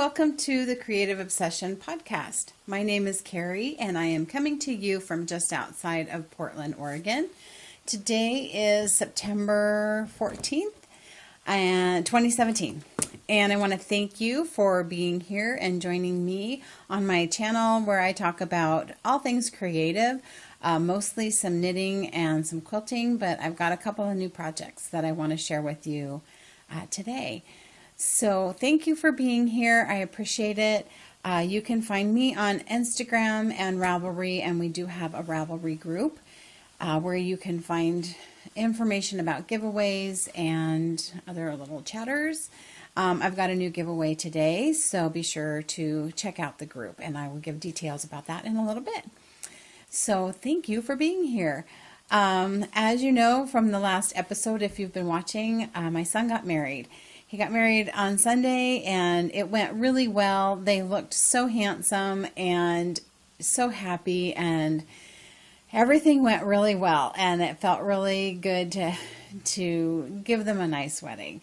welcome to the Creative Obsession podcast. My name is Carie, and I am coming to you from just outside of Portland, Oregon. Today is September 14th, and 2017, and I want to thank you for being here and joining me on my channel where I talk about all things creative, mostly some knitting and some quilting, but I've got a couple of new projects that I want to share with you today. So thank you for being here. I appreciate it. You can find me on Instagram and Ravelry, and we do have a Ravelry group where you can find information about giveaways and other little chatters. I've got a new giveaway today, so be sure to check out the group, and I will give details about that in a little bit. So thank you for being here. As you know from the last episode, if you've been watching, my son got married. He got married on Sunday, and it went really well. They looked so handsome and so happy, and everything went really well, and it felt really good to give them a nice wedding.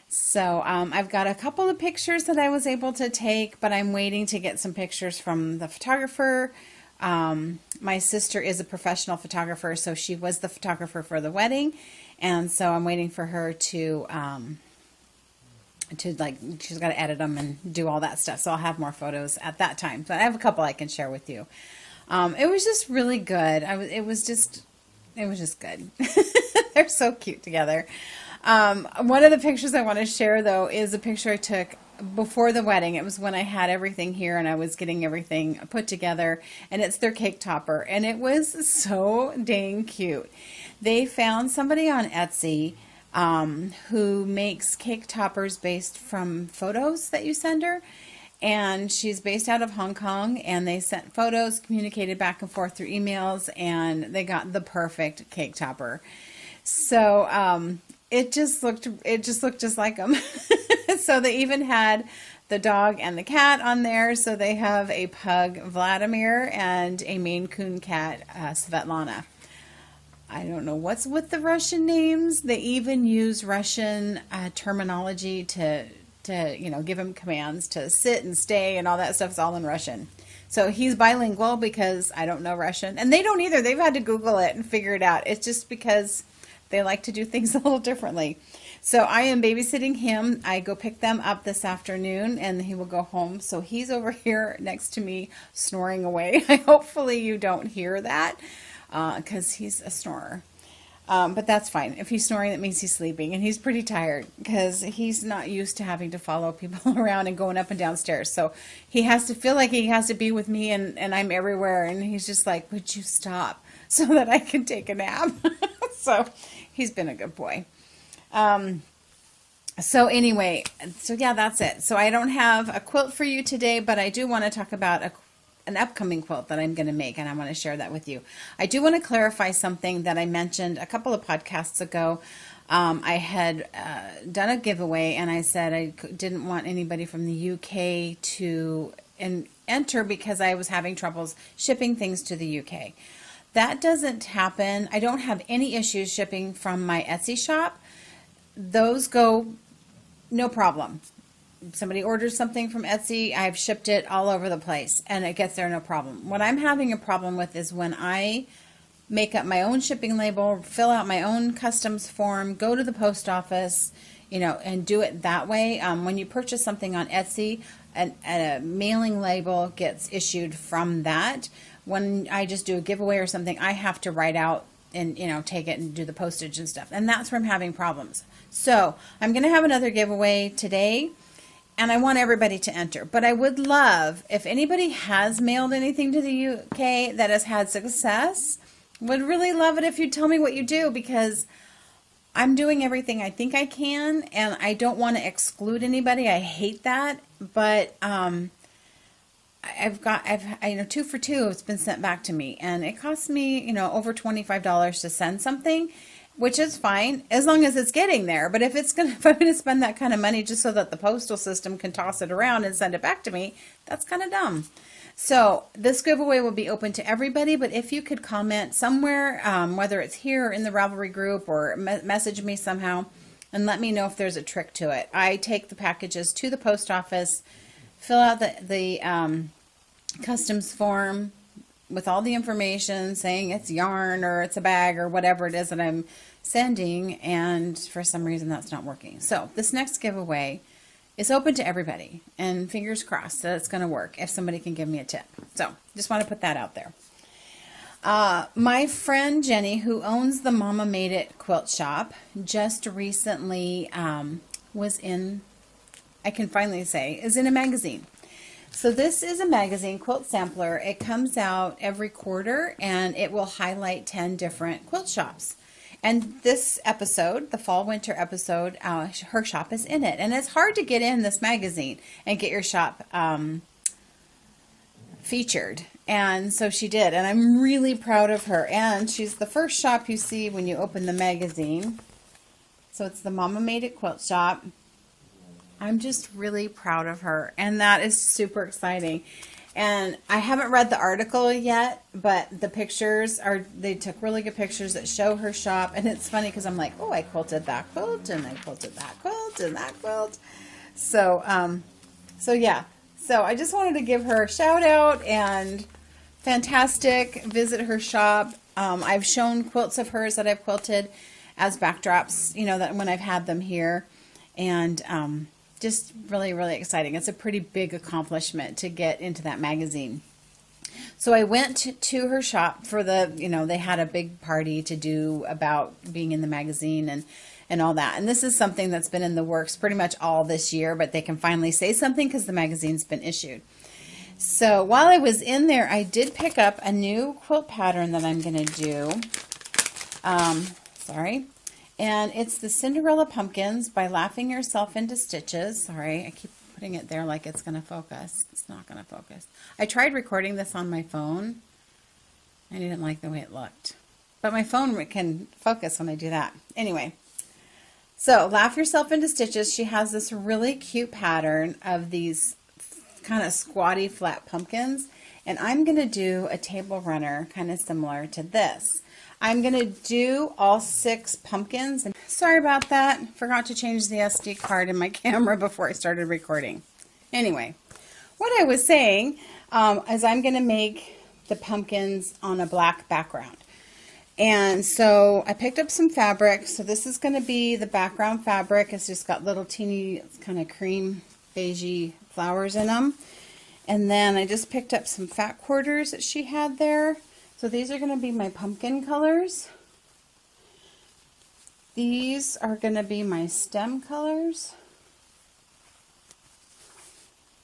So I've got a couple of pictures that I was able to take, but I'm waiting to get some pictures from the photographer. My sister is a professional photographer, so she was the photographer for the wedding, and so I'm waiting for her to she's got to edit them and do all that stuff, so I'll have more photos at that time. But I have a couple I can share with you. It was just really good. It was just good. They're so cute together. One of the pictures I want to share, though, is a picture I took before the wedding. It was when I had everything here and I was getting everything put together, and it's their cake topper, and it was so dang cute. They found somebody on Etsy who makes cake toppers based from photos that you send her. And she's based out of Hong Kong, and they sent photos, communicated back and forth through emails, and they got the perfect cake topper. So it just looked just like them. So they even had the dog and the cat on there. So they have a pug, Vladimir, and a Maine Coon cat, Svetlana. I don't know what's with the Russian names. They even use Russian terminology to give him commands to sit and stay, and all that stuff's all in Russian. So he's bilingual because I don't know Russian, and they don't either. They've had to Google it and figure it out. It's just because they like to do things a little differently. So I am babysitting him. I go pick them up this afternoon, and he will go home. So he's over here next to me snoring away. Hopefully you don't hear that because he's a snorer. But that's fine. If he's snoring, that means he's sleeping, and he's pretty tired because he's not used to having to follow people around and going up and down stairs. So he has to feel like he has to be with me, and I'm everywhere, and he's just like, would you stop so that I can take a nap? So he's been a good boy. So anyway, yeah, that's it. So I don't have a quilt for you today, but I do want to talk about an upcoming quilt that I'm going to make, and I want to share that with you. I do want to clarify something that I mentioned a couple of podcasts ago. I had done a giveaway, and I said I didn't want anybody from the UK to enter because I was having troubles shipping things to the UK. That doesn't happen. I don't have any issues shipping from my Etsy shop. Those go no problem. Somebody orders something from Etsy, I've shipped it all over the place, and it gets there no problem. What I'm having a problem with is when I make up my own shipping label, fill out my own customs form, go to the post office, and do it that way. When you purchase something on Etsy, a mailing label gets issued from that. When I just do a giveaway or something, I have to write out and take it and do the postage and stuff, and that's where I'm having problems. So I'm going to have another giveaway today, and I want everybody to enter. But I would love, if anybody has mailed anything to the UK that has had success, would really love it if you'd tell me what you do, because I'm doing everything I think I can, and I don't want to exclude anybody. I hate that, but I've 2 for 2 has been sent back to me, and it costs me over $25 to send something, which is fine as long as it's getting there. But if I'm going to spend that kind of money just so that the postal system can toss it around and send it back to me, that's kind of dumb. So this giveaway will be open to everybody, but if you could comment somewhere, whether it's here or in the Ravelry group, or message me somehow and let me know if there's a trick to it. I take the packages to the post office fill out the customs form with all the information saying it's yarn or it's a bag or whatever it is that I'm sending, and for some reason that's not working. So this next giveaway is open to everybody, and fingers crossed that it's going to work if somebody can give me a tip. So just want to put that out there. My friend Jenny, who owns the Mama Made It quilt shop, just recently was in, I can finally say, is in a magazine. So this is a magazine, Quilt Sampler. It comes out every quarter, and it will highlight 10 different quilt shops. And this episode, the fall-winter episode, her shop is in it. And it's hard to get in this magazine and get your shop featured. And so she did. And I'm really proud of her. And she's the first shop you see when you open the magazine. So it's the Mama Made It quilt shop. I'm just really proud of her, and that is super exciting. And I haven't read the article yet, but the pictures they took really good pictures that show her shop. And it's funny because I'm like, oh, I quilted that quilt, and I quilted that quilt, and that quilt. So, yeah. So I just wanted to give her a shout out, and fantastic. Visit her shop. I've shown quilts of hers that I've quilted as backdrops, you know, that when I've had them here. And, just really, really exciting. It's a pretty big accomplishment to get into that magazine. So I went to her shop for they had a big party to do about being in the magazine and all that. And this is something that's been in the works pretty much all this year, but they can finally say something because the magazine's been issued. So while I was in there, I did pick up a new quilt pattern that I'm going to do. And it's the Cinderella Pumpkins by Laughing Yourself into Stitches. Sorry, I keep putting it there like it's going to focus. It's not going to focus. I tried recording this on my phone. I didn't like the way it looked. But my phone can focus when I do that. Anyway, so Laugh Yourself into Stitches. She has this really cute pattern of these kind of squatty flat pumpkins. And I'm going to do a table runner kind of similar to this. I'm going to do all 6 pumpkins. And sorry about that. Forgot to change the SD card in my camera before I started recording. Anyway, what I was saying is I'm going to make the pumpkins on a black background. And so I picked up some fabric. So this is going to be the background fabric. It's just got little teeny kind of cream beigey flowers in them. And then I just picked up some fat quarters that she had there. So these are going to be my pumpkin colors. These are going to be my stem colors.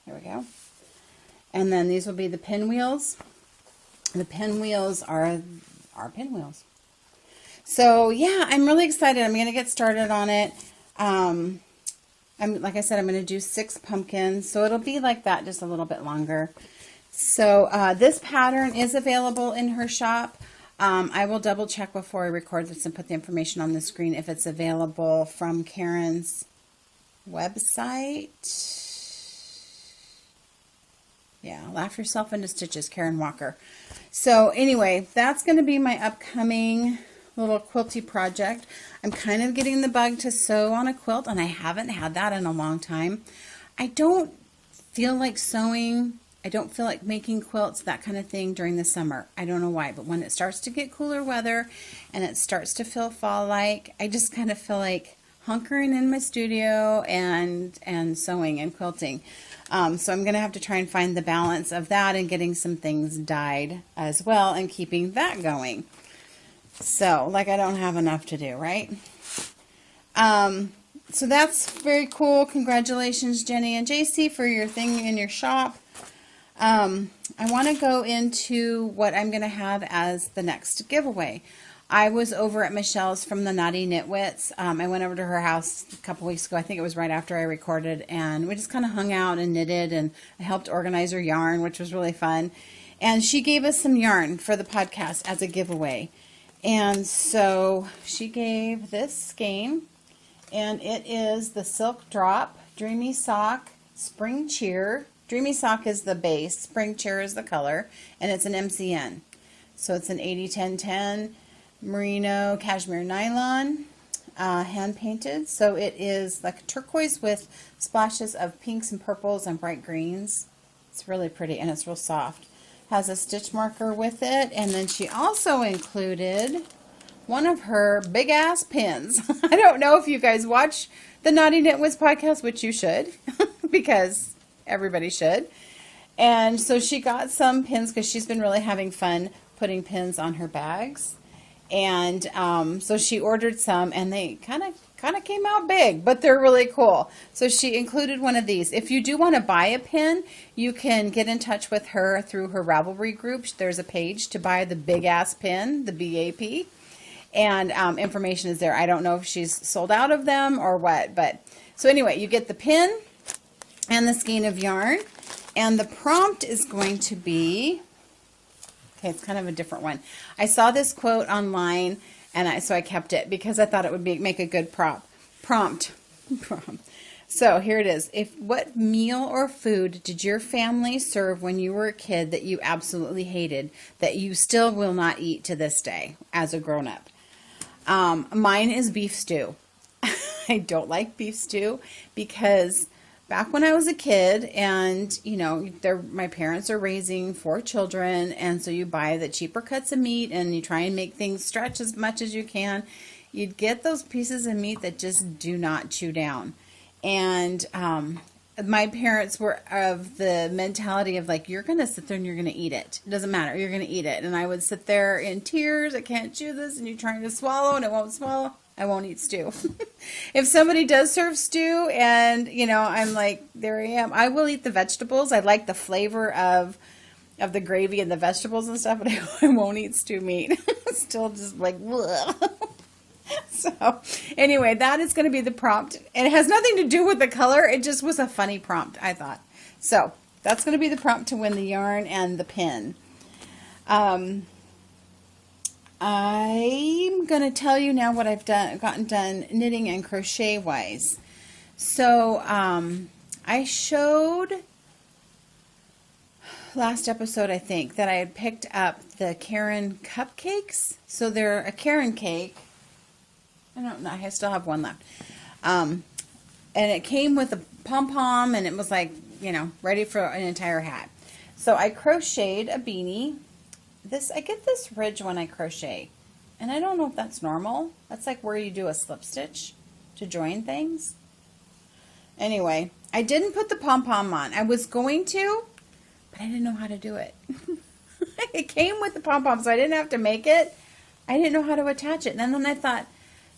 There we go. And then these will be the pinwheels. The pinwheels are our pinwheels. So yeah, I'm really excited. I'm going to get started on it. Like I said, I'm going to do 6 pumpkins. So it'll be like that, just a little bit longer. So this pattern is available in her shop. I will double check before I record this and put the information on the screen if it's available from Karen's website. Yeah, Laugh Yourself into Stitches, Karen Walker. So anyway, that's going to be my upcoming little quilty project. I'm kind of getting the bug to sew on a quilt, and I haven't had that in a long time. I don't feel like sewing. I don't feel like making quilts, that kind of thing, during the summer. I don't know why, but when it starts to get cooler weather and it starts to feel fall-like, I just kind of feel like hunkering in my studio and sewing and quilting. So I'm going to have to try and find the balance of that and getting some things dyed as well and keeping that going. So, like, I don't have enough to do, right? So that's very cool. Congratulations, Jenny and JC, for your thing in your shop. I want to go into what I'm going to have as the next giveaway. I was over at Michelle's from the Naughty Knitwits. I went over to her house a couple weeks ago. I think it was right after I recorded, and we just kind of hung out and knitted, and I helped organize her yarn, which was really fun. And she gave us some yarn for the podcast as a giveaway. And so she gave this skein, and it is the Silk Drop Dreamy Sock Spring Cheer. Dreamy Sock is the base, Spring Cheer is the color, and it's an MCN. So it's an 80-10-10 merino cashmere nylon. hand painted. So it is like turquoise with splashes of pinks and purples and bright greens. It's really pretty and it's real soft. Has a stitch marker with it, and then she also included one of her big ass pins. I don't know if you guys watch the Naughty Knit Wiz podcast, which you should, because everybody should. And so she got some pins because she's been really having fun putting pins on her bags. And so she ordered some, and they kind of came out big, but they're really cool. So she included one of these. If you do want to buy a pin, you can get in touch with her through her Ravelry group. There's a page to buy the big ass pin, the BAP, and information is there. I don't know if she's sold out of them or what, but so anyway, you get the pin and the skein of yarn, and the prompt is going to be, okay, it's kind of a different one. I saw this quote online, and so I kept it because I thought it would make a good prompt. So here it is. What meal or food did your family serve when you were a kid that you absolutely hated, that you still will not eat to this day as a grown-up? Mine is beef stew. I don't like beef stew because back when I was a kid, and you know, my parents are raising 4 children, and so you buy the cheaper cuts of meat and you try and make things stretch as much as you can. You'd get those pieces of meat that just do not chew down. And my parents were of the mentality of like, you're going to sit there and you're going to eat it. It doesn't matter. You're going to eat it. And I would sit there in tears. I can't chew this. And you're trying to swallow and it won't swallow. I won't eat stew. If somebody does serve stew and, you know, I'm like, there I am. I will eat the vegetables. I like the flavor of the gravy and the vegetables and stuff, but I won't eat stew meat. Still just like, bleh. So anyway, that is going to be the prompt. And it has nothing to do with the color. It just was a funny prompt, I thought. So that's going to be the prompt to win the yarn and the pin. I'm going to tell you now what I've gotten done knitting and crochet wise. So I showed last episode, I think, that I had picked up the Carie cupcakes. So they're a Carie cake. I don't know. I still have one left. And it came with a pom-pom, and it was like, you know, ready for an entire hat. So I crocheted a beanie. I get this ridge when I crochet, and I don't know if that's normal. That's like where you do a slip stitch to join things. Anyway, I didn't put the pom-pom on. I was going to, but I didn't know how to do it. It came with the pom-pom, so I didn't have to make it. I didn't know how to attach it. And then I thought,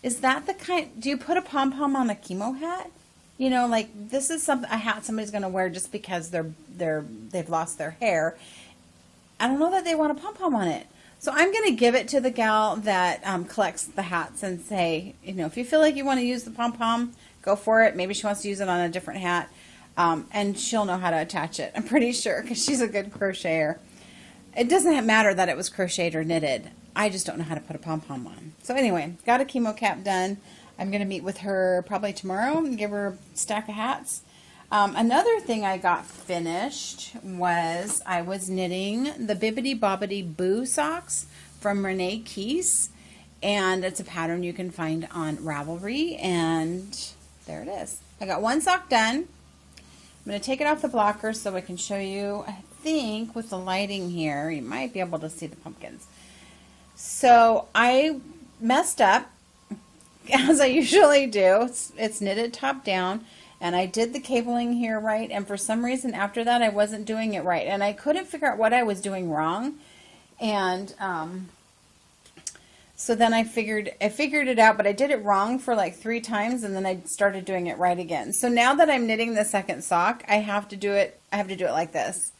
is that the kind, do you put a pom-pom on a chemo hat? You know, like this is a hat somebody's going to wear just because they've lost their hair. I don't know that they want a pom-pom on it. So I'm going to give it to the gal that collects the hats and say, you know, if you feel like you want to use the pom-pom, go for it. Maybe she wants to use it on a different hat. And she'll know how to attach it. I'm pretty sure because she's a good crocheter. It doesn't matter that it was crocheted or knitted. I just don't know how to put a pom-pom on. So anyway, got a chemo cap done. I'm going to meet with her probably tomorrow and give her a stack of hats. Another thing I got finished was I was knitting the Bibbidi Bobbidi Boo socks from Renee Keese. And it's a pattern you can find on Ravelry. And there it is. I got one sock done. I'm going to take it off the blocker so I can show you. I think with the lighting here, you might be able to see the pumpkins. So I messed up, as I usually do. It's knitted top down, and I did the cabling here right, and for some reason after that I wasn't doing it right, and I couldn't figure out what I was doing wrong, and so then I figured it out, but I did it wrong for like 3 times, and then I started doing it right again. So now that I'm knitting the second sock, I have to do it like this.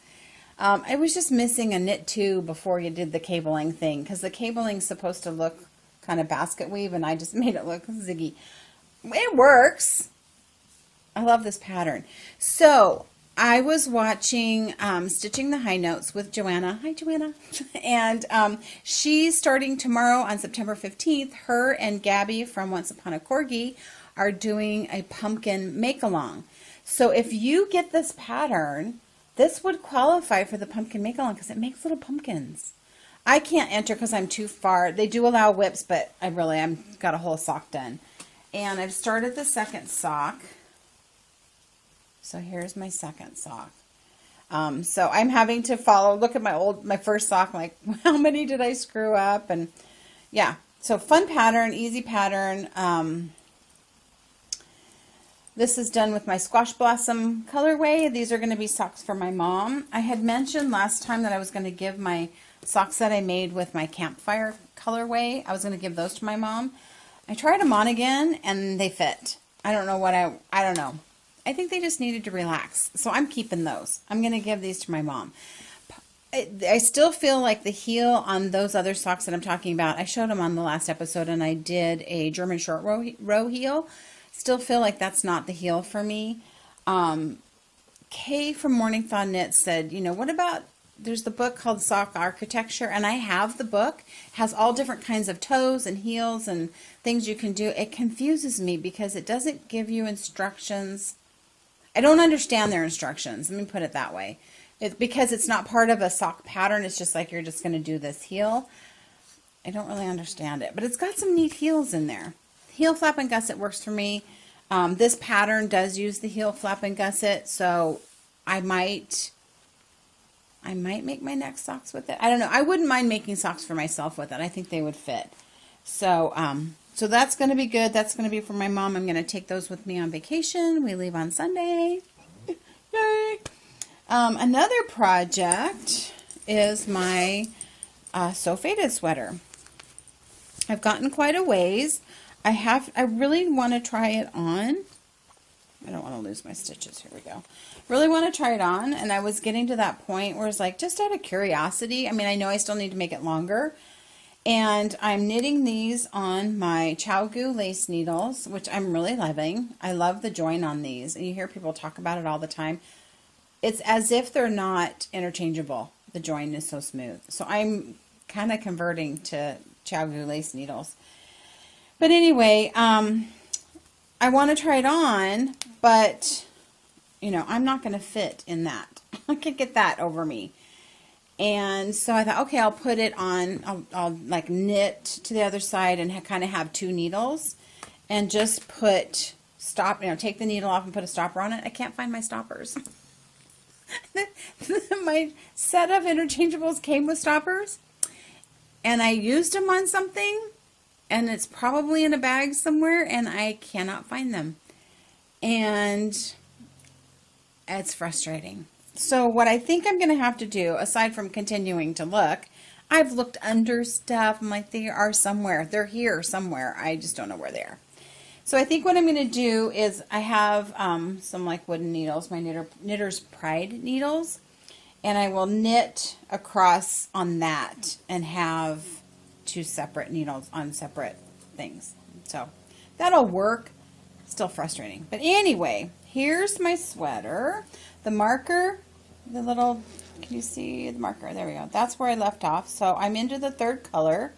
I was just missing a knit 2 before you did the cabling thing, because the cabling's supposed to look kind of basket weave, and I just made it look ziggy. It works. I love this pattern. So I was watching Stitching the High Notes with Joanna. Hi, Joanna. And she's starting tomorrow on September 15th. Her and Gabby from Once Upon a Corgi are doing a pumpkin make-along. So if you get this pattern, this would qualify for the pumpkin make-along because it makes little pumpkins. I can't enter because I'm too far. They do allow whips, but I'm got a whole sock done. And I've started the second sock. So here's my second sock. So I'm having to look at my first sock, like, how many did I screw up? And yeah, so fun pattern, easy pattern. This is done with my Squash Blossom colorway. These are going to be socks for my mom. I had mentioned last time that I was going to give my socks that I made with my campfire colorway. I was going to give those to my mom. I tried them on again and they fit. I don't know I don't know. I think they just needed to relax. So I'm keeping those. I'm going to give these to my mom. I still feel like the heel on those other socks that I'm talking about, I showed them on the last episode, and I did a German short row heel. Still feel like that's not the heel for me. Kay from Morning Thaw Knits said, you know, what about, there's the book called Sock Architecture, and I have the book. It has all different kinds of toes and heels and things you can do. It confuses me because it doesn't give you instructions. I don't understand their instructions. Let me put it that way. Because it's not part of a sock pattern. It's just like you're just going to do this heel. I don't really understand it, but it's got some neat heels in there. Heel flap and gusset works for me. This pattern does use the heel flap and gusset, so I might make my next socks with it. I don't know. I wouldn't mind making socks for myself with it. I think they would fit. So, so that's going to be good. That's going to be for my mom. I'm going to take those with me on vacation. We leave on Sunday. Yay! Another project is my So Faded sweater. I've gotten quite a ways. I really want to try it on. I don't want to lose my stitches. Here we go. Really want to try it on, and I was getting to that point where it's like, just out of curiosity. I mean, I know I still need to make it longer. And I'm knitting these on my ChowGoo lace needles, which I'm really loving. I love the join on these, and you hear people talk about it all the time. It's as if they're not interchangeable. The join is so smooth. So I'm kind of converting to ChowGoo lace needles. But anyway, I want to try it on, but, you know, I'm not going to fit in that. I can't get that over me. And so I thought, okay, I'll put it on, I'll like knit to the other side and kind of have two needles and just put take the needle off and put a stopper on it. I can't find my stoppers. My set of interchangeables came with stoppers, and I used them on something, and it's probably in a bag somewhere, and I cannot find them. And it's frustrating. So what I think I'm going to have to do, aside from continuing to look, I've looked under stuff. I'm like, they are somewhere. They're here somewhere. I just don't know where they are. So I think what I'm going to do is I have some like wooden needles, my Knitter's Pride needles, and I will knit across on that and have two separate needles on separate things. So that'll work. Still frustrating. But anyway, here's my sweater. The marker, the little, can you see the marker? There we go. That's where I left off. So I'm into the third color.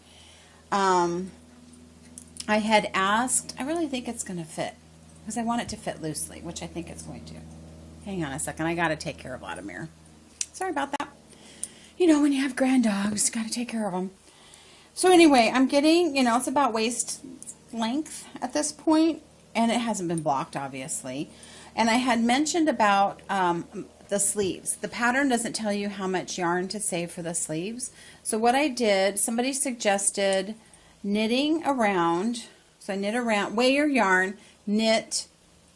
I had asked, I really think it's going to fit because I want it to fit loosely, which I think it's going to. Hang on a second. I got to take care of Vladimir. Sorry about that. You know, when you have grand dogs, you got to take care of them. So anyway, I'm getting, you know, it's about waist length at this point, and it hasn't been blocked, obviously. And I had mentioned about the sleeves. The pattern doesn't tell you how much yarn to save for the sleeves. So what I did, somebody suggested knitting around. So I knit around, weigh your yarn, knit,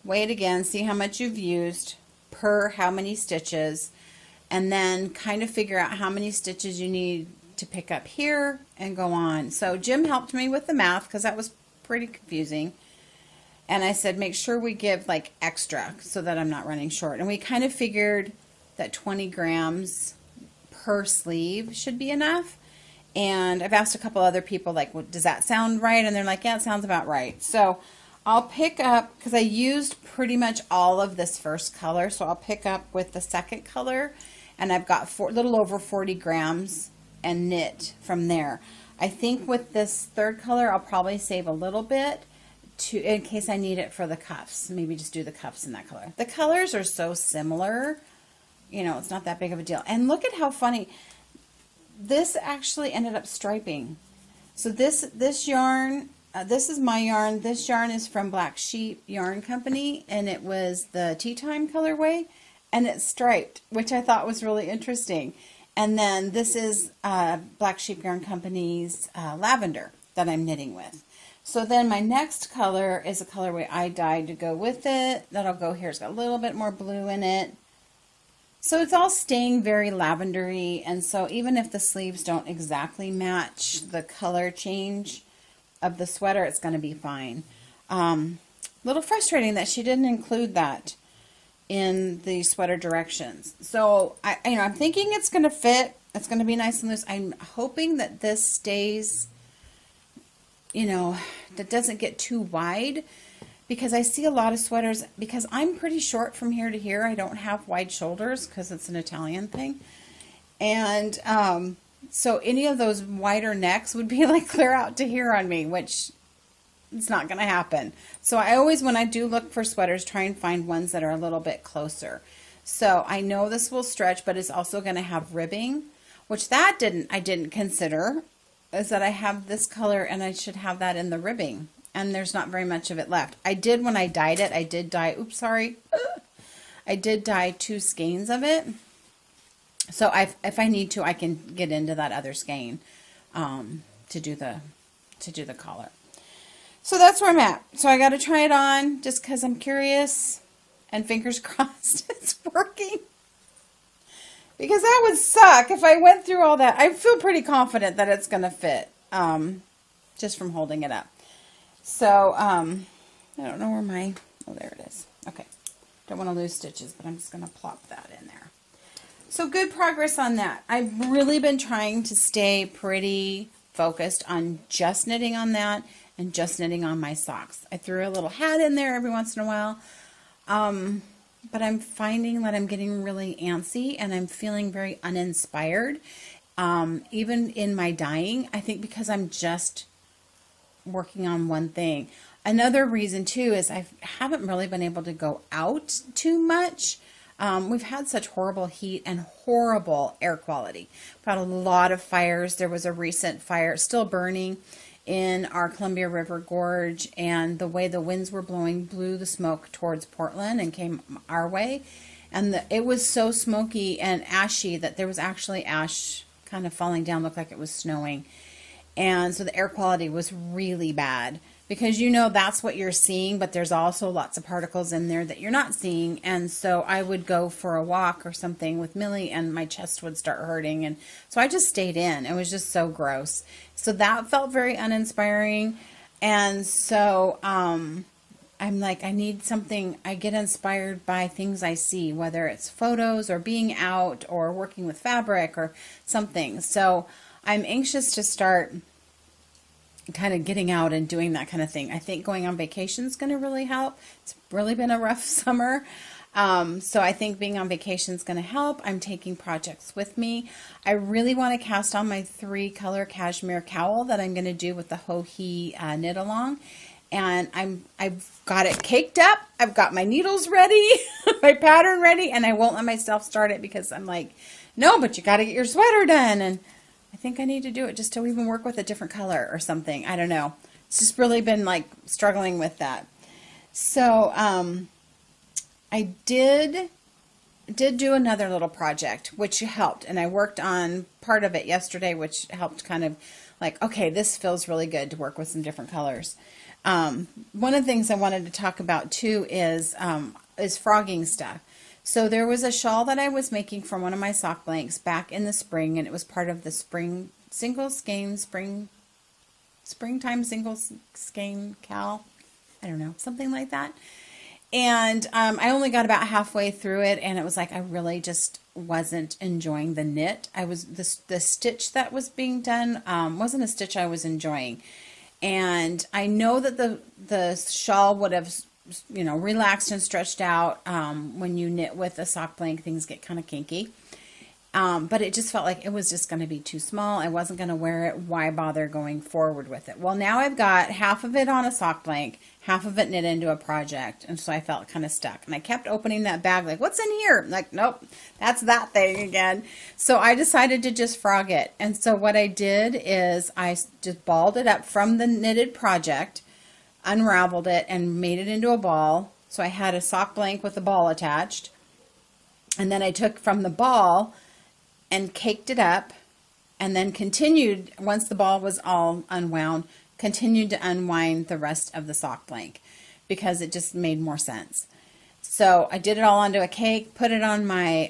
weigh it again, see how much you've used per how many stitches, and then kind of figure out how many stitches you need to pick up here and go on. So Jim helped me with the math because that was pretty confusing. And I said, make sure we give like extra so that I'm not running short. And we kind of figured that 20 grams per sleeve should be enough. And I've asked a couple other people, like, well, does that sound right? And they're like, yeah, it sounds about right. So I'll pick up, because I used pretty much all of this first color, so I'll pick up with the second color, and I've got a little over 40 grams and knit from there. I think with this third color, I'll probably save a little bit in case I need it for the cuffs. Maybe just do the cuffs in that color. The colors are so similar, you know, it's not that big of a deal. And look at how funny. This actually ended up striping. So this yarn this is my yarn. This yarn is from Black Sheep Yarn Company, and it was the Tea Time colorway, and it's striped, which I thought was really interesting. And then this is Black Sheep Yarn Company's lavender that I'm knitting with. So then my next color is a colorway I dyed to go with it. That'll go here. It's got a little bit more blue in it. So it's all staying very lavendery, and so even if the sleeves don't exactly match the color change of the sweater, it's going to be fine. Little frustrating that she didn't include that in the sweater directions. So I'm thinking it's going to fit. It's going to be nice and loose. I'm hoping that this stays, that doesn't get too wide, because I see a lot of sweaters, because I'm pretty short from here to here. I don't have wide shoulders because it's an Italian thing. And so any of those wider necks would be like clear out to here on me, which it's not going to happen. So I always, when I do look for sweaters, try and find ones that are a little bit closer. So I know this will stretch, but it's also going to have ribbing, which I didn't consider, is that I have this color and I should have that in the ribbing. And there's not very much of it left. I did, when I dyed it, I did dye 2 skeins of it. So if I need to, I can get into that other skein to do the collar. So that's where I'm at. So I got to try it on just because I'm curious, and fingers crossed it's working. Because that would suck if I went through all that. I feel pretty confident that it's going to fit just from holding it up. So, I don't know where oh, there it is. Okay. Don't want to lose stitches, but I'm just going to plop that in there. So good progress on that. I've really been trying to stay pretty focused on just knitting on that and just knitting on my socks. I threw a little hat in there every once in a while. But I'm finding that I'm getting really antsy and I'm feeling very uninspired. Even in my dyeing, I think because I'm just working on one thing. Another reason too is I haven't really been able to go out too much. We've had such horrible heat and horrible air quality. We've had a lot of fires. There was a recent fire still burning in our Columbia River Gorge, and the way the winds were blowing blew the smoke towards Portland and came our way. And it was so smoky and ashy that there was actually ash kind of falling down, looked like it was snowing. And so the air quality was really bad, because that's what you're seeing, but there's also lots of particles in there that you're not seeing. And so I would go for a walk or something with Millie and my chest would start hurting. And so I just stayed in. It was just so gross. So that felt very uninspiring. And so I'm like, I need something. I get inspired by things I see, whether it's photos or being out or working with fabric or something. So I'm anxious to start kind of getting out and doing that kind of thing. I think going on vacation is going to really help. It's really been a rough summer. So I think being on vacation is going to help. I'm taking projects with me. I really want to cast on my 3-color cashmere cowl that I'm going to do with the Ho-He knit along. And I've got it caked up. I've got my needles ready, my pattern ready, and I won't let myself start it because I'm like, no, but you got to get your sweater done. And I think I need to do it just to even work with a different color or something. I don't know. It's just really been like struggling with that. So I did do another little project, which helped. And I worked on part of it yesterday, which helped kind of like, okay, this feels really good to work with some different colors. One of the things I wanted to talk about too is frogging stuff. So there was a shawl that I was making from one of my sock blanks back in the spring, and it was part of the springtime single skein cowl. I don't know, something like that. And I only got about halfway through it, and it was like I really just wasn't enjoying the knit. The stitch that was being done wasn't a stitch I was enjoying. And I know that the shawl would have relaxed and stretched out. When you knit with a sock blank, things get kind of kinky. But it just felt like it was just going to be too small. I wasn't going to wear it. Why bother going forward with it? Well, now I've got half of it on a sock blank, half of it knit into a project. And so I felt kind of stuck. And I kept opening that bag like, what's in here? Like, nope, that's that thing again. So I decided to just frog it. And so what I did is I just balled it up from the knitted project, unraveled it, and made it into a ball. So I had a sock blank with a ball attached. And then I took from the ball and caked it up, and then continued, once the ball was all unwound, continued to unwind the rest of the sock blank because it just made more sense. So I did it all onto a cake, put it on my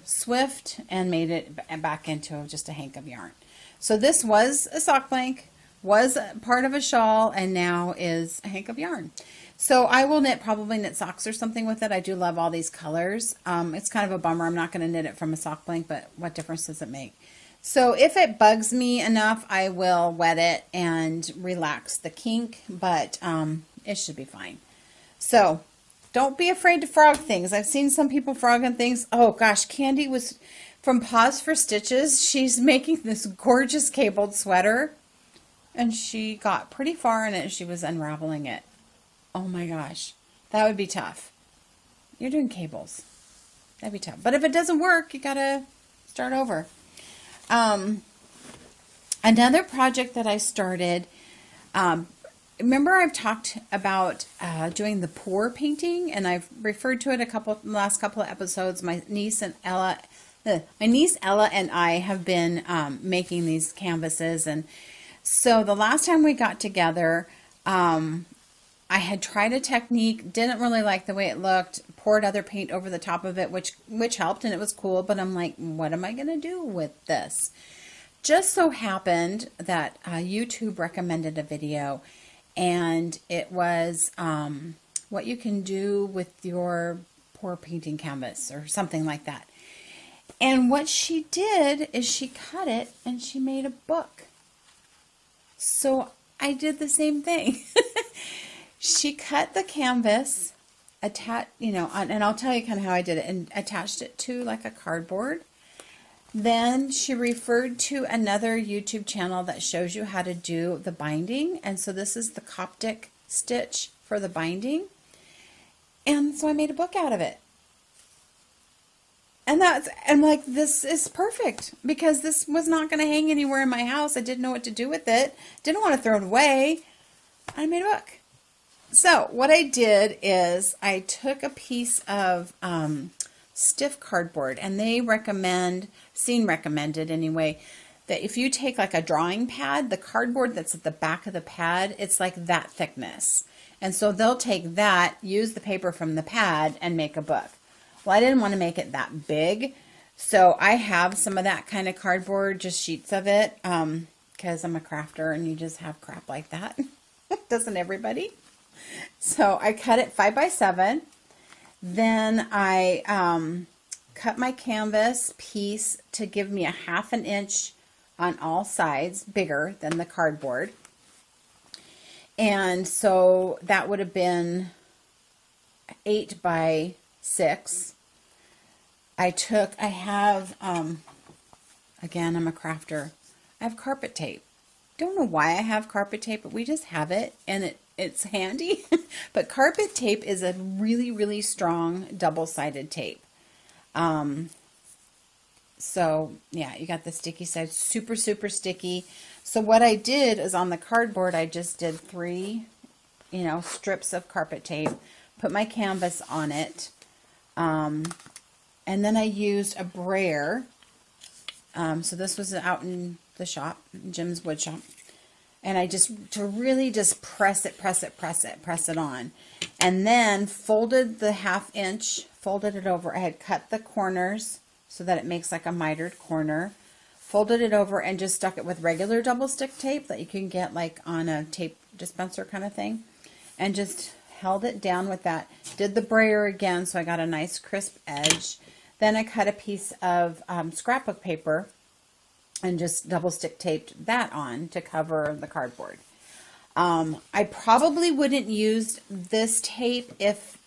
Swift, and made it back into just a hank of yarn. So this was a sock blank, was part of a shawl, and now is a hank of yarn. So I will probably knit socks or something with it. I do love all these colors. It's kind of a bummer. I'm not going to knit it from a sock blank, but what difference does it make? So if it bugs me enough, I will wet it and relax the kink, but it should be fine. So don't be afraid to frog things. I've seen some people frogging things. Oh gosh, Candy was from Pause for Stitches. She's making this gorgeous cabled sweater, and she got pretty far in it. She was unraveling it. Oh my gosh, that would be tough. You're doing cables. That'd be tough. But if it doesn't work, you gotta start over. Another project that I started, remember I've talked about doing the pour painting, and I've referred to it last couple of episodes. My niece Ella and I have been making these canvases, and so the last time we got together, I had tried a technique, didn't really like the way it looked, poured other paint over the top of it, which helped, and it was cool, but I'm like, what am I going to do with this? Just so happened that YouTube recommended a video, and it was what you can do with your pour painting canvas or something like that. And what she did is she cut it and she made a book. So I did the same thing. She cut the canvas, and I'll tell you kind of how I did it, and attached it to like a cardboard. Then she referred to another YouTube channel that shows you how to do the binding. And so this is the Coptic stitch for the binding. And so I made a book out of it. And I'm like, this is perfect, because this was not going to hang anywhere in my house. I didn't know what to do with it. Didn't want to throw it away. I made a book. So what I did is I took a piece of stiff cardboard, and they recommended anyway, that if you take like a drawing pad, the cardboard that's at the back of the pad, it's like that thickness. And so they'll take that, use the paper from the pad, and make a book. Well, I didn't want to make it that big, so I have some of that kind of cardboard, just sheets of it, because I'm a crafter and you just have crap like that. Doesn't everybody? So I cut it 5 by 7. Then I cut my canvas piece to give me a 1/2 inch on all sides, bigger than the cardboard. And so that would have been 8 by 6. I have, again, I'm a crafter. I have carpet tape. Don't know why I have carpet tape, but we just have it, and it's handy. But carpet tape is a really, really strong double-sided tape. So yeah, you got the sticky side, super, super sticky. So what I did is on the cardboard, I just did 3, strips of carpet tape, put my canvas on it, and then I used a brayer. So this was out in the shop, Jim's wood shop. And I really just press it on. And then folded the 1/2 inch, folded it over. I had cut the corners so that it makes like a mitered corner. Folded it over and just stuck it with regular double stick tape that you can get like on a tape dispenser kind of thing. And just held it down with that. Did the brayer again, so I got a nice crisp edge. Then I cut a piece of scrapbook paper and just double stick taped that on to cover the cardboard. I probably wouldn't use this tape if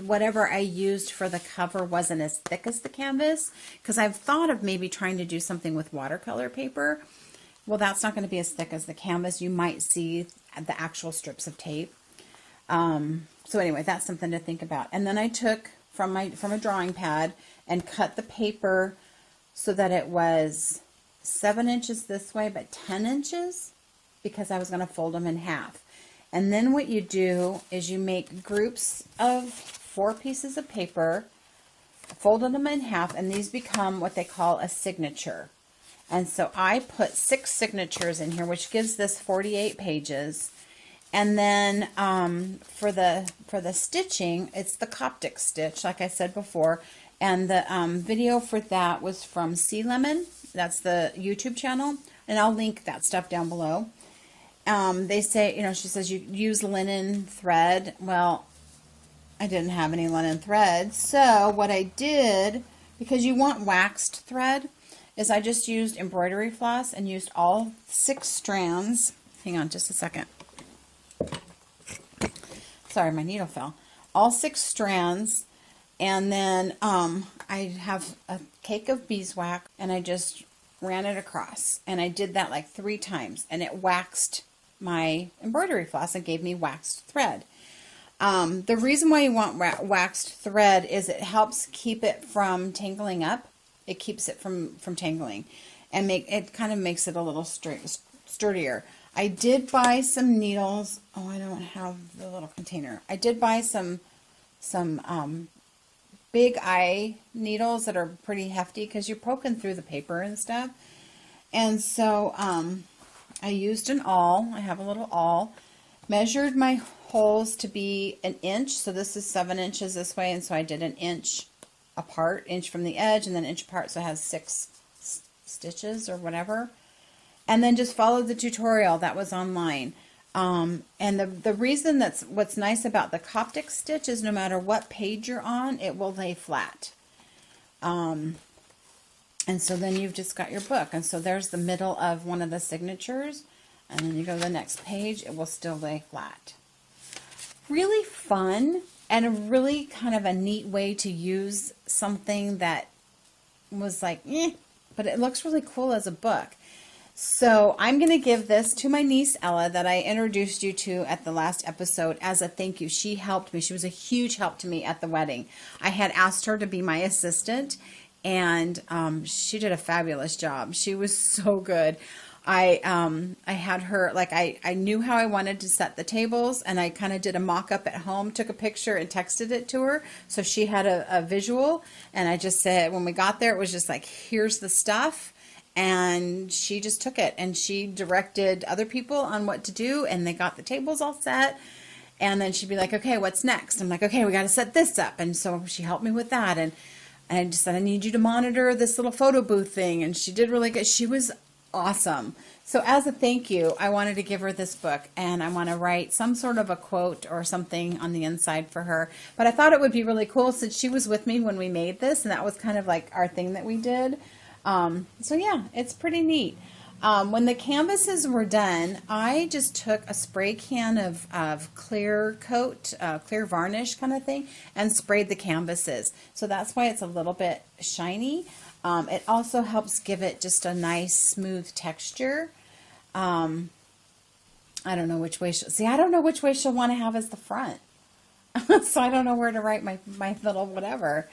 whatever I used for the cover wasn't as thick as the canvas, because I've thought of maybe trying to do something with watercolor paper. Well, that's not going to be as thick as the canvas. You might see the actual strips of tape. So anyway, that's something to think about. And then I took from a drawing pad and cut the paper so that it was 7 inches this way, but 10 inches, because I was going to fold them in half. And then what you do is you make groups of 4 pieces of paper, folded them in half, and these become what they call a signature. And so I put 6 signatures in here, which gives this 48 pages. And then for the stitching, it's the Coptic stitch, like I said before. And the video for that was from Sea Lemon. That's the YouTube channel. And I'll link that stuff down below. They say, you know, she says you use linen thread. Well, I didn't have any linen thread. So what I did, because you want waxed thread, is I just used embroidery floss and used all 6 strands. Hang on just a second. Sorry, my needle fell. All 6 strands. And then I have a cake of beeswax, and I just ran it across. And I did that like 3 times, and it waxed my embroidery floss and gave me waxed thread. The reason why you want waxed thread is it helps keep it from tangling up. It keeps it from tangling, and it kind of makes it a little sturdier. I did buy some needles. Oh, I don't have the little container. I did buy some big eye needles that are pretty hefty, because you're poking through the paper and stuff. And so I used an awl. I have a little awl. Measured my holes to be 1 inch. So this is 7 inches this way, and so I did 1 inch apart, inch from the edge, and then 1 inch apart, so it has 6 stitches or whatever. And then just followed the tutorial that was online. And the reason that's what's nice about the Coptic stitch is no matter what page you're on, it will lay flat. And so then you've just got your book. And so there's the middle of one of the signatures. And then you go to the next page, it will still lay flat. Really fun, and a really kind of a neat way to use something that was like, but it looks really cool as a book. So I'm going to give this to my niece Ella that I introduced you to at the last episode as a thank you. She helped me. She was a huge help to me at the wedding. I had asked her to be my assistant, and she did a fabulous job. She was so good. I had her, like, I knew how I wanted to set the tables, and I kind of did a mock-up at home, took a picture and texted it to her, so she had a visual. And I just said, when we got there, it was just like, here's the stuff. And she just took it, and she directed other people on what to do, and they got the tables all set. And then she'd be like, okay, what's next? I'm like, okay, we got to set this up. And so she helped me with that. And I just said, I need you to monitor this little photo booth thing. And she did really good. She was awesome. So as a thank you, I wanted to give her this book, and I want to write some sort of a quote or something on the inside for her. But I thought it would be really cool since she was with me when we made this, and that was kind of like our thing that we did. So yeah, it's pretty neat. When the canvases were done, I just took a spray can of clear coat, clear varnish kind of thing, and sprayed the canvases. So that's why it's a little bit shiny. It also helps give it just a nice smooth texture. I don't know which way I don't know which way she'll want to have as the front. So I don't know where to write my little whatever.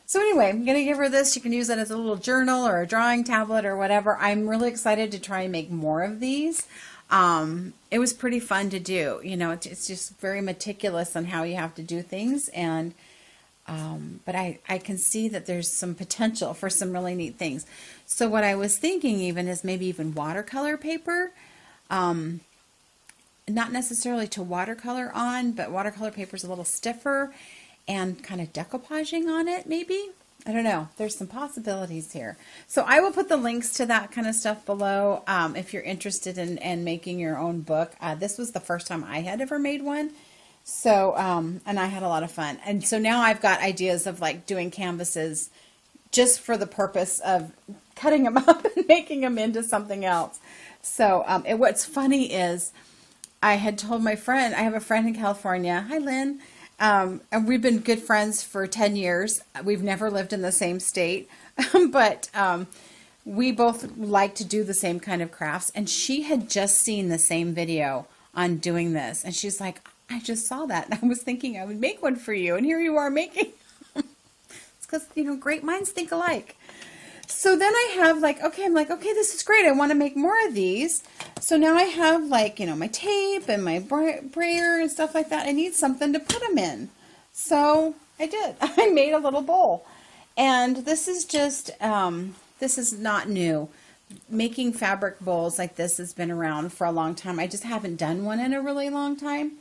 So anyway, I'm going to give her this. You can use it as a little journal or a drawing tablet or whatever. I'm really excited to try and make more of these. It was pretty fun to do. You know, it's just very meticulous on how you have to do things. And but I can see that there's some potential for some really neat things. So what I was thinking even is maybe even watercolor paper. Not necessarily to watercolor on, but watercolor paper is a little stiffer, and kind of decoupaging on it, maybe. I don't know. There's some possibilities here. So I will put the links to that kind of stuff below if you're interested in making your own book. This was the first time I had ever made one. So, and I had a lot of fun. And so now I've got ideas of like doing canvases just for the purpose of cutting them up and making them into something else. So what's funny is I had told my friend, I have a friend in California. Hi, Lynn. And we've been good friends for 10 years. We've never lived in the same state, but we both like to do the same kind of crafts. And she had just seen the same video on doing this. And she's like, I just saw that. And I was thinking I would make one for you. And here you are making. It's because, you know, great minds think alike. So then I have like, okay, I'm like, okay, this is great. I want to make more of these. So now I have like, you know, my tape and my brayer and stuff like that. I need something to put them in. So I did. I made a little bowl. And this is just, this is not new. Making fabric bowls like this has been around for a long time. I just haven't done one in a really long time.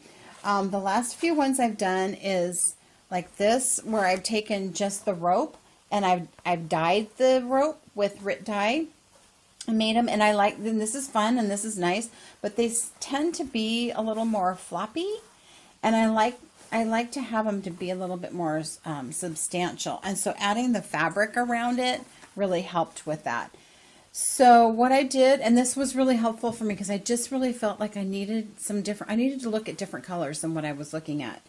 The last few ones I've done is like this, where I've taken just the rope and I've dyed the rope with Rit dye. I made them, and I like them. This is fun and this is nice, but they tend to be a little more floppy, and I like to have them to be a little bit more substantial. And so adding the fabric around it really helped with that. So what I did, and this was really helpful for me because I just really felt like I needed I needed to look at different colors than what I was looking at.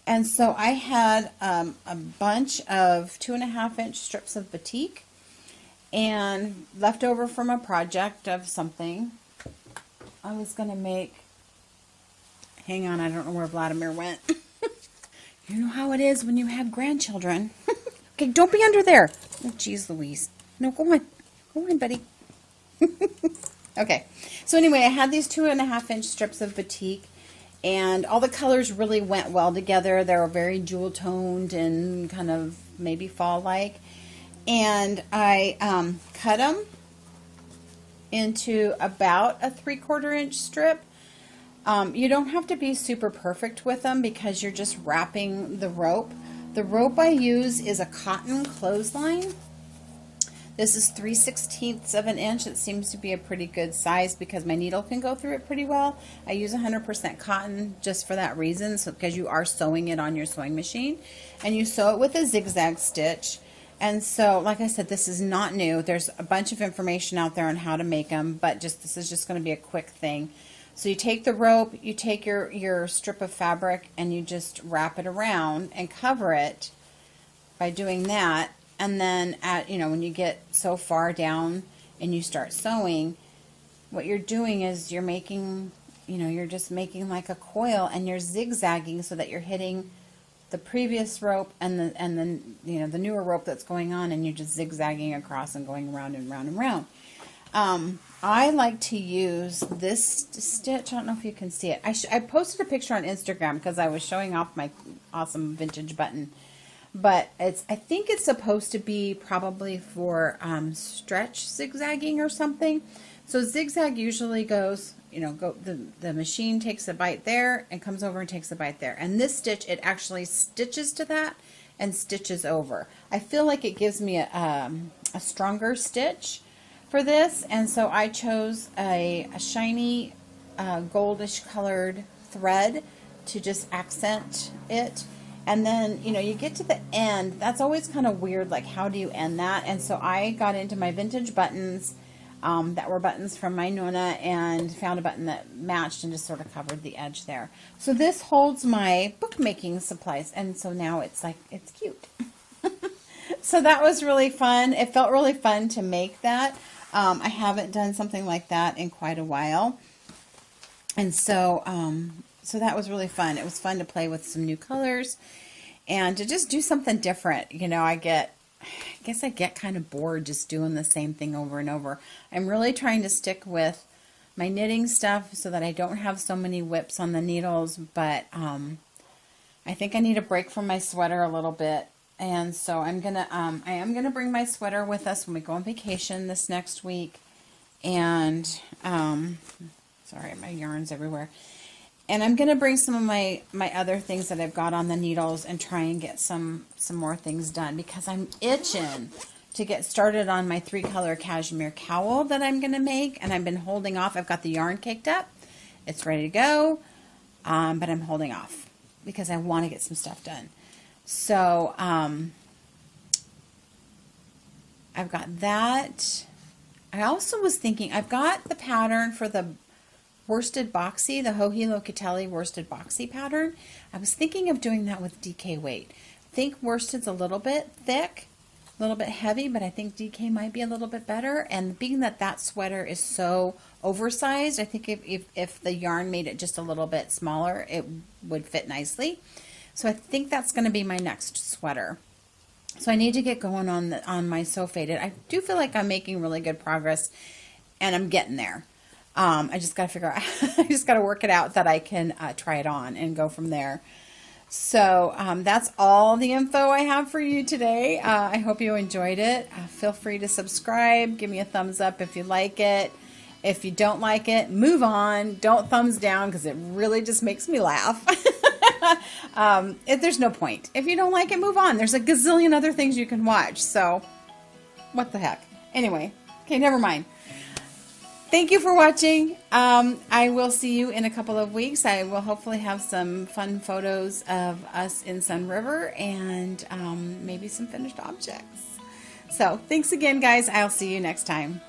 And so I had a bunch of 2.5-inch strips of batik and left over from a project of something. I was going to make, hang on, I don't know where Vladimir went. You know how it is when you have grandchildren. Okay, don't be under there. Oh, geez, Louise. No, go on. Go on, buddy. Okay, so anyway, I had these 2.5-inch strips of batik, and all the colors really went well together. They were very jewel toned and kind of maybe fall-like. And I cut them into about a 3/4-inch strip. You don't have to be super perfect with them because you're just wrapping the rope. The rope I use is a cotton clothesline. This is 3/16 of an inch. It seems to be a pretty good size because my needle can go through it pretty well. I use 100% cotton just for that reason, so because you are sewing it on your sewing machine, and you sew it with a zigzag stitch. And so, like I said, this is not new. There's a bunch of information out there on how to make them, but this is just going to be a quick thing. So you take the rope, you take your strip of fabric, and you just wrap it around and cover it by doing that. And then when you get so far down and you start sewing, what you're doing is you're making, you're just making like a coil, and you're zigzagging so that you're hitting the previous rope and then the newer rope that's going on, and you're just zigzagging across and going around and round and round. I like to use this stitch. I don't know if you can see it. I posted a picture on Instagram because I was showing off my awesome vintage button. But I think it's supposed to be probably for stretch zigzagging or something. So zigzag usually goes, the machine takes a bite there and comes over and takes a bite there. And this stitch, it actually stitches to that and stitches over. I feel like it gives me a stronger stitch for this, and so I chose a shiny goldish colored thread to just accent it. And then, you get to the end. That's always kind of weird, like how do you end that? And so I got into my vintage buttons that were buttons from my Nona and found a button that matched and just sort of covered the edge there. So this holds my bookmaking supplies, and so now it's cute. So that was really fun. It felt really fun to make that. I haven't done something like that in quite a while. And so that was really fun. It was fun to play with some new colors and to just do something different. I guess I get kind of bored just doing the same thing over and over. I'm really trying to stick with my knitting stuff so that I don't have so many whips on the needles, but I think I need a break from my sweater a little bit. And so I am gonna bring my sweater with us when we go on vacation this next week. And sorry, my yarn's everywhere. And I'm gonna bring some of my other things that I've got on the needles and try and get some more things done, because I'm itching to get started on my 3-color cashmere cowl that I'm gonna make. And I've been holding off. I've got the yarn caked up. It's ready to go, but I'm holding off because I want to get some stuff done. So I've got that. I also was thinking, I've got the pattern for the worsted boxy, the Hohilo Catelli worsted boxy pattern. I was thinking of doing that with DK weight. I think worsted's a little bit thick, a little bit heavy, but I think DK might be a little bit better. And being that that sweater is so oversized, I think if the yarn made it just a little bit smaller, it would fit nicely. So I think that's going to be my next sweater. So I need to get going on my Sew Faded. I do feel like I'm making really good progress, and I'm getting there. I just got to figure out, I just got to work it out that I can try it on and go from there. So that's all the info I have for you today. I hope you enjoyed it. Feel free to subscribe. Give me a thumbs up if you like it. If you don't like it, move on. Don't thumbs down because it really just makes me laugh. There's no point. If you don't like it, move on. There's a gazillion other things you can watch. So what the heck? Anyway, okay, never mind. Thank you for watching. I will see you in a couple of weeks. I will hopefully have some fun photos of us in Sun River and maybe some finished objects. So thanks again, guys. I'll see you next time.